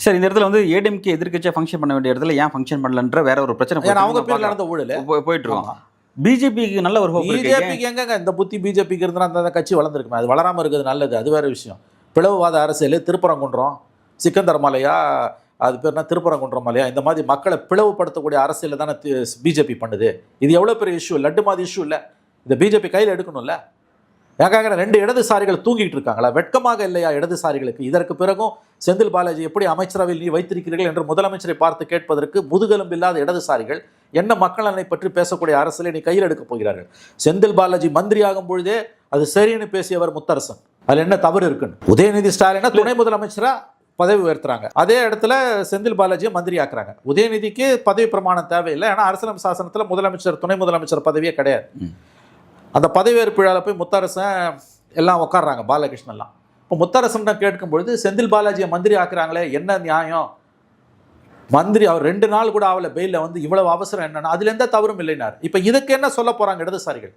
Sir இந்த இடத்துல வந்து ஏடிஎம்கே எதிர்க்கட்சியாக ஃபங்க்ஷன் பண்ண வேண்டிய இடத்துல ஏன் ஃபங்க்ஷன் பண்ணலன்ற வேற ஒரு பிரச்சனை ஏன்னா அவங்க பேர்ல நடந்த ஊழல் போயிட்டு இருக்கோம். பிஜேபிக்கு நல்ல ஒரு hope இருக்கு. பிஜேபிக்கு எங்கங்க இந்த புத்தி பிஜேபிக்கு இருந்தால் அந்த கட்சி வளர்ந்துருக்குமே, அது வளராமல் இருக்கிறது நல்லது, அது வேற விஷயம். பிளவுவாத அரசியல், திருப்பரங்குன்றம், சிக்கந்தர் மலையா, அது பேர் என்ன, திருப்பரங்குன்றம் மலையா, இந்த மாதிரி மக்களை பிளவுபடுத்தக்கூடிய அரசியலை தானே பிஜேபி பண்ணுது. இது எவ்வளோ பெரிய இஷ்யூ, லட்டு மாதிரி இஷ்யூ இல்லை. இந்த பிஜேபி கையில் எடுக்கணும்ல. ஏங்காங்க 2 இடதுசாரிகள் தூங்கிட்டு இருக்காங்களா? வெட்கமாக இல்லையா இடதுசாரிகளுக்கு? இதற்கு பிறகும் செந்தில் பாலாஜி எப்படி அமைச்சரவையில் நீ வைத்திருக்கிறீர்கள் என்று முதலமைச்சரை பார்த்து கேட்பதற்கு முதுகெலும்பு இல்லாத இடதுசாரிகள் என்ன மக்கள் நலனை பற்றி பேசக்கூடிய அரசியலை நீ கையில் எடுக்கப் போகிறார்கள். செந்தில் பாலாஜி மந்திரி ஆகும் பொழுதே அது சரின்னு பேசியவர் முத்தரசன். அதில் என்ன தவறு இருக்குன்னு உதயநிதி ஸ்டாலினை துணை முதலமைச்சரா பதவி உயர்த்துறாங்க. அதே இடத்துல செந்தில் பாலாஜியை மந்திரி ஆக்குறாங்க. உதயநிதிக்கு பதவி பிரமாணம் தேவையில்லை. ஏன்னா அரசியல் சாசனத்தில் முதலமைச்சர் துணை முதலமைச்சர் பதவியே கிடையாது. அந்த பதவியேற்பு விழாவில் போய் முத்தரசன் எல்லாம் உட்காடுறாங்க, பாலகிருஷ்ணன்லாம். இப்போ முத்தரசன் கேட்கும்பொழுது செந்தில் பாலாஜியை மந்திரி ஆக்குறாங்களே, என்ன நியாயம்? மந்திரி அவர் 2 நாள் கூட ஆகல பெயிலில் வந்து, இவ்வளவு அவசரம் என்னன்னா, அதுல எந்த தவறும் இல்லைனார். இப்போ இதுக்கு என்ன சொல்ல போறாங்க இடதுசாரிகள்?